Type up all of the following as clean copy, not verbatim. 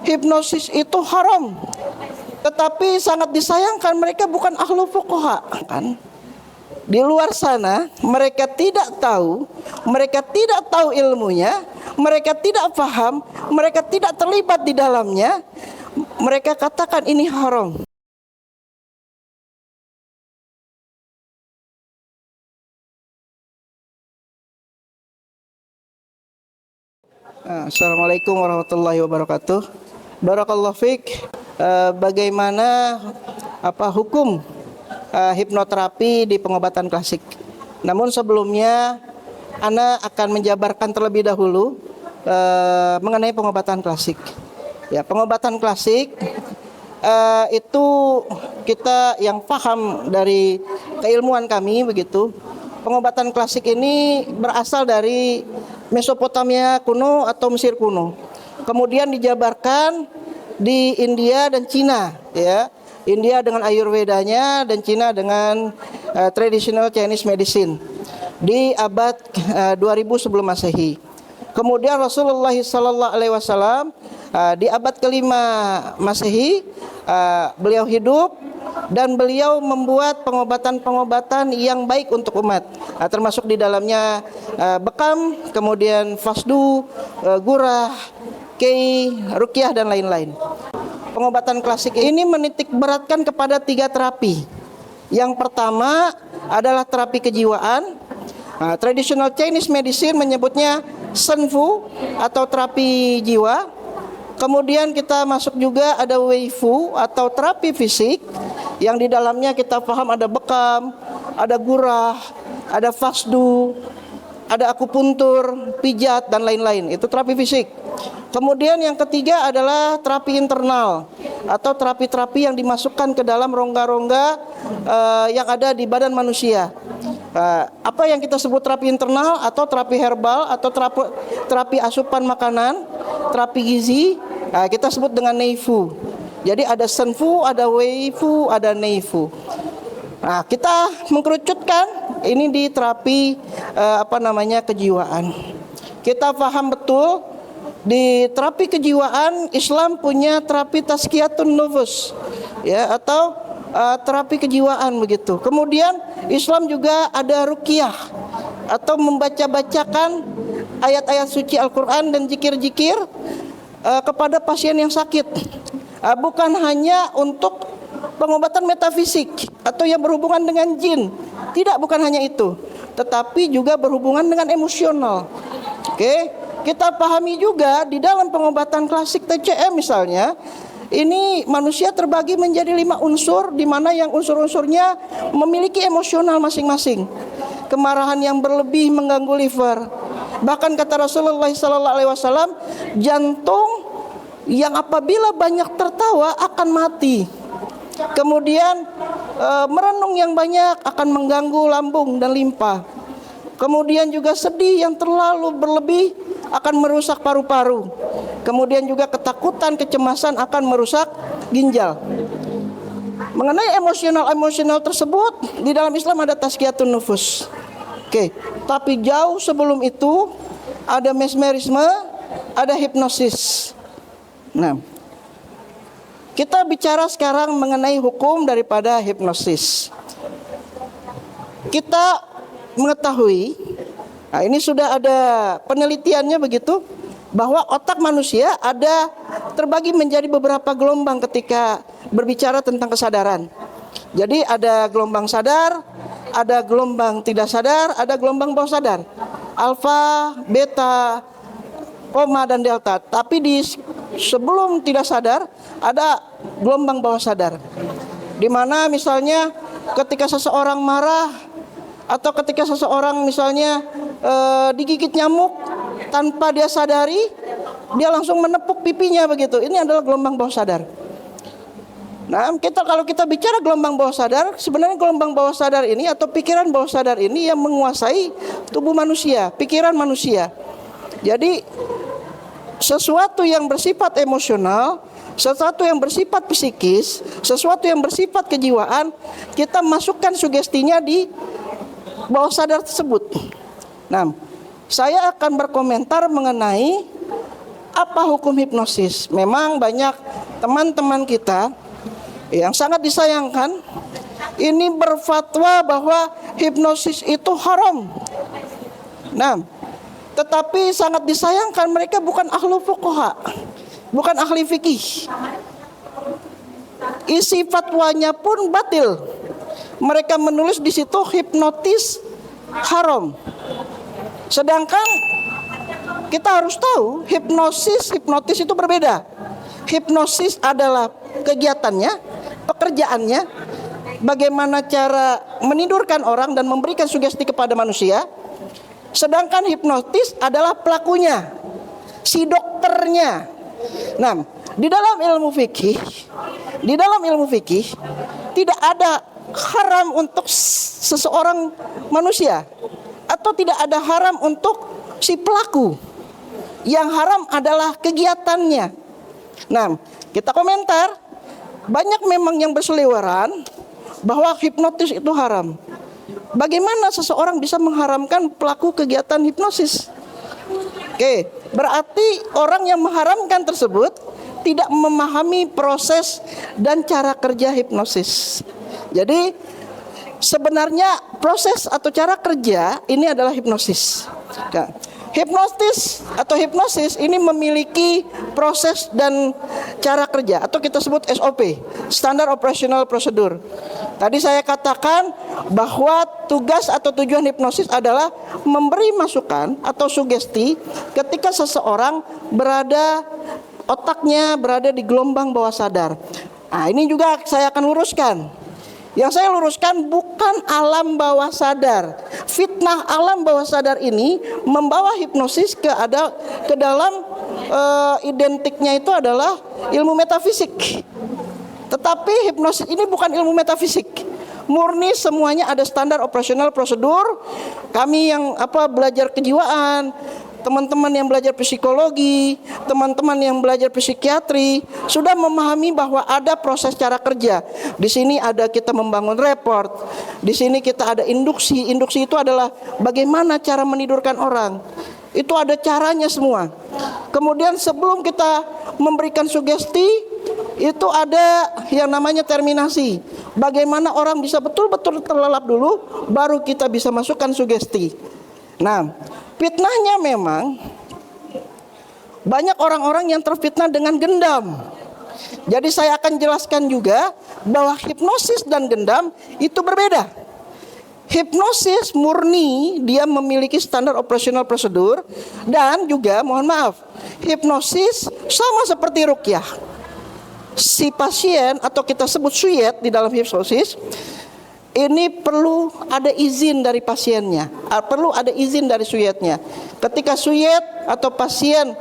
hipnosis itu haram. Tetapi sangat disayangkan mereka bukan ahlu fuqaha kan. Di luar sana mereka tidak tahu ilmunya, mereka tidak paham, mereka tidak terlibat di dalamnya. Mereka katakan ini haram. Assalamualaikum warahmatullahi wabarakatuh. Barakallahu fiik. Bagaimana hukum hipnoterapi di pengobatan klasik? Namun sebelumnya Ana akan menjabarkan terlebih dahulu mengenai pengobatan klasik. Ya, pengobatan klasik itu kita yang paham dari keilmuan kami begitu. Pengobatan klasik ini berasal dari Mesopotamia kuno atau Mesir kuno. Kemudian dijabarkan di India dan Cina, ya. India dengan Ayurvedanya dan Cina dengan traditional Chinese medicine di abad 2000 sebelum Masehi. Kemudian Rasulullah sallallahu alaihi wasallam di abad kelima Masehi beliau hidup dan beliau membuat pengobatan-pengobatan yang baik untuk umat, termasuk di dalamnya bekam, kemudian fasdu, gurah, kei, ruqyah dan lain-lain. Pengobatan klasik ini menitik beratkan kepada 3 terapi. Yang pertama adalah terapi kejiwaan. Traditional Chinese medicine menyebutnya Shen Fu atau terapi jiwa. Kemudian kita masuk juga ada Wei Fu atau terapi fisik, yang di dalamnya kita paham ada bekam, ada gurah, ada fasdu, ada akupuntur, pijat dan lain-lain. Itu terapi fisik. Kemudian yang ketiga adalah terapi internal atau terapi-terapi yang dimasukkan ke dalam rongga-rongga yang ada di badan manusia. Apa yang kita sebut terapi internal atau terapi herbal atau terapi asupan makanan, terapi gizi, kita sebut dengan Neifu. Jadi ada Shen Fu, ada Wei Fu, ada Neifu. Kita mengkerucutkan ini di terapi kejiwaan. Kita paham betul di terapi kejiwaan Islam punya terapi tazkiyatun nufus, ya, atau terapi kejiwaan begitu. Kemudian Islam juga ada ruqyah atau membaca-bacakan ayat-ayat suci Al-Qur'an dan zikir-zikir kepada pasien yang sakit. Bukan hanya untuk pengobatan metafisik atau yang berhubungan dengan jin. Tidak, bukan hanya itu, tetapi juga berhubungan dengan emosional. Oke, kita pahami juga di dalam pengobatan klasik TCM misalnya, ini manusia terbagi menjadi 5 unsur, di mana yang unsur-unsurnya memiliki emosional masing-masing. Kemarahan yang berlebih mengganggu liver. Bahkan kata Rasulullah SAW, jantung yang apabila banyak tertawa akan mati. Kemudian merenung yang banyak akan mengganggu lambung dan limpa. Kemudian juga sedih yang terlalu berlebih akan merusak paru-paru. Kemudian juga ketakutan, kecemasan akan merusak ginjal. Mengenai emosional tersebut, di dalam Islam ada tazkiyatun nufus. Oke, tapi jauh sebelum itu ada mesmerisme, ada hipnosis. Nah, kita bicara sekarang mengenai hukum daripada hipnosis. Kita mengetahui, ini sudah ada penelitiannya begitu, bahwa otak manusia ada terbagi menjadi beberapa gelombang ketika berbicara tentang kesadaran. Jadi ada gelombang sadar, ada gelombang tidak sadar, ada gelombang bawah sadar. Alfa, beta, koma dan delta. Tapi sebelum tidak sadar ada gelombang bawah sadar. Di mana misalnya ketika seseorang marah atau ketika seseorang misalnya digigit nyamuk tanpa dia sadari, dia langsung menepuk pipinya begitu. Ini adalah gelombang bawah sadar. Nah, kalau kita bicara gelombang bawah sadar, sebenarnya gelombang bawah sadar ini atau pikiran bawah sadar ini yang menguasai tubuh manusia, pikiran manusia. Jadi sesuatu yang bersifat emosional, sesuatu yang bersifat psikis, sesuatu yang bersifat kejiwaan, kita masukkan sugestinya di bawah sadar tersebut. Nah, saya akan berkomentar mengenai Apa hukum hipnosis? Memang banyak teman-teman kita yang sangat disayangkan ini berfatwa bahwa hipnosis itu haram. Nah, tetapi sangat disayangkan mereka bukan ahlu fuqaha, bukan ahli fikih. Isi fatwanya pun batil. Mereka menulis di situ hipnotis haram. Sedangkan kita harus tahu hipnotis itu berbeda. Hipnosis adalah kegiatannya, pekerjaannya, bagaimana cara menidurkan orang dan memberikan sugesti kepada manusia. Sedangkan hipnotis adalah pelakunya, si dokternya. Nah, di dalam ilmu fikih tidak ada haram untuk seseorang manusia atau tidak ada haram untuk si pelaku. Yang haram adalah kegiatannya. Nah, kita komentar, banyak memang yang berseliweran bahwa hipnotis itu haram. Bagaimana seseorang bisa mengharamkan pelaku kegiatan hipnosis? Oke, berarti orang yang mengharamkan tersebut tidak memahami proses dan cara kerja hipnosis. Jadi sebenarnya proses atau cara kerja ini adalah hipnosis. Nah, hipnosis ini memiliki proses dan cara kerja atau kita sebut SOP, Standard Operational Procedure. Tadi saya katakan bahwa tugas atau tujuan hipnosis adalah memberi masukan atau sugesti ketika seseorang otaknya berada di gelombang bawah sadar. Nah, ini juga saya akan luruskan. Yang saya luruskan bukan alam bawah sadar. Fitnah alam bawah sadar ini membawa hipnosis ke dalam identiknya itu adalah ilmu metafisik. Tetapi hipnosis ini bukan ilmu metafisik. Murni semuanya ada standar operasional prosedur. Kami yang belajar kejiwaan, teman-teman yang belajar psikologi, teman-teman yang belajar psikiatri sudah memahami bahwa ada proses cara kerja. Di sini ada kita membangun report. Di sini kita ada induksi. Induksi itu adalah bagaimana cara menidurkan orang. Itu ada caranya semua. Kemudian sebelum kita memberikan sugesti, itu ada yang namanya terminasi. Bagaimana orang bisa betul-betul terlelap dulu, baru kita bisa masukkan sugesti. Nah, fitnahnya memang banyak orang-orang yang terfitnah dengan gendam. Jadi saya akan jelaskan juga bahwa hipnosis dan gendam itu berbeda. Hipnosis murni dia memiliki standar operasional prosedur dan juga mohon maaf, hipnosis sama seperti ruqyah. Si pasien atau kita sebut suyet di dalam hipnosis ini perlu ada izin dari pasiennya, perlu ada izin dari suyetnya. Ketika suyet atau pasien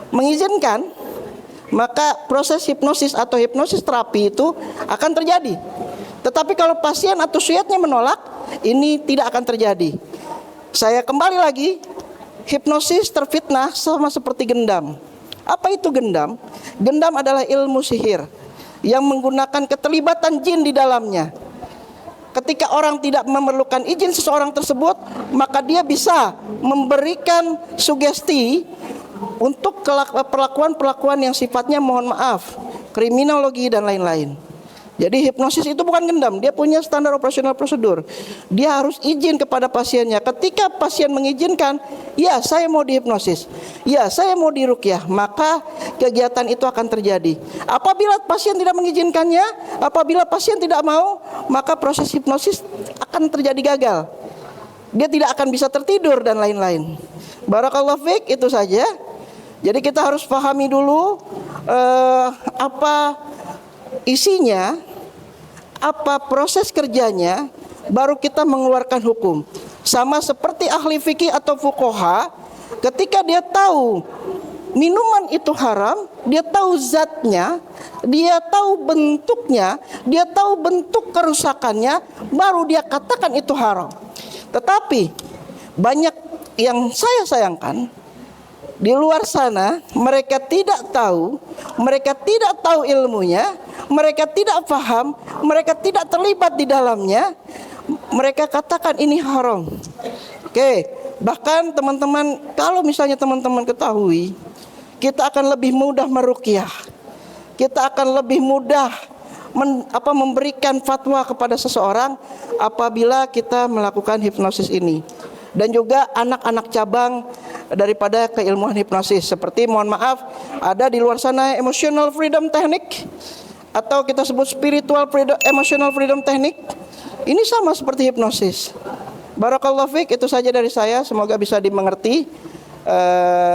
mengizinkan, maka proses hipnosis atau hipnosis terapi itu akan terjadi. Tetapi kalau pasien atau suyetnya menolak, ini tidak akan terjadi. Saya kembali lagi, hipnosis terfitnah sama seperti gendam. Apa itu gendam? Gendam adalah ilmu sihir yang menggunakan keterlibatan jin di dalamnya. Ketika orang tidak memerlukan izin seseorang tersebut, maka dia bisa memberikan sugesti untuk perlakuan-perlakuan yang sifatnya mohon maaf, kriminologi dan lain-lain. Jadi hipnosis itu bukan gendam, dia punya standar operasional prosedur. Dia harus izin kepada pasiennya. Ketika pasien mengizinkan, ya saya mau dihipnosis, ya saya mau diruqyah, maka kegiatan itu akan terjadi. Apabila pasien tidak mengizinkannya, apabila pasien tidak mau, maka proses hipnosis akan terjadi gagal. Dia tidak akan bisa tertidur dan lain-lain. Barakallahu fiik, itu saja. Jadi kita harus pahami dulu apa isinya, apa proses kerjanya, baru kita mengeluarkan hukum. Sama seperti ahli fikih atau fuqaha, ketika dia tahu minuman itu haram, dia tahu zatnya, dia tahu bentuknya, dia tahu bentuk kerusakannya, baru dia katakan itu haram. Tetapi banyak yang saya sayangkan, di luar sana mereka tidak tahu ilmunya, mereka tidak paham, mereka tidak terlibat di dalamnya, mereka katakan ini haram. Oke, bahkan teman-teman, kalau misalnya teman-teman ketahui, kita akan lebih mudah meruqyah. Kita akan lebih mudah memberikan fatwa kepada seseorang apabila kita melakukan hipnosis ini. Dan juga anak-anak cabang daripada keilmuan hipnosis, seperti mohon maaf ada di luar sana emotional freedom technique, atau kita sebut spiritual freedom, emotional freedom technique. Ini sama seperti hipnosis. Barakallahu fiik, itu saja dari saya, semoga bisa dimengerti.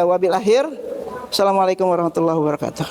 Wabil akhir, assalamualaikum warahmatullahi wabarakatuh.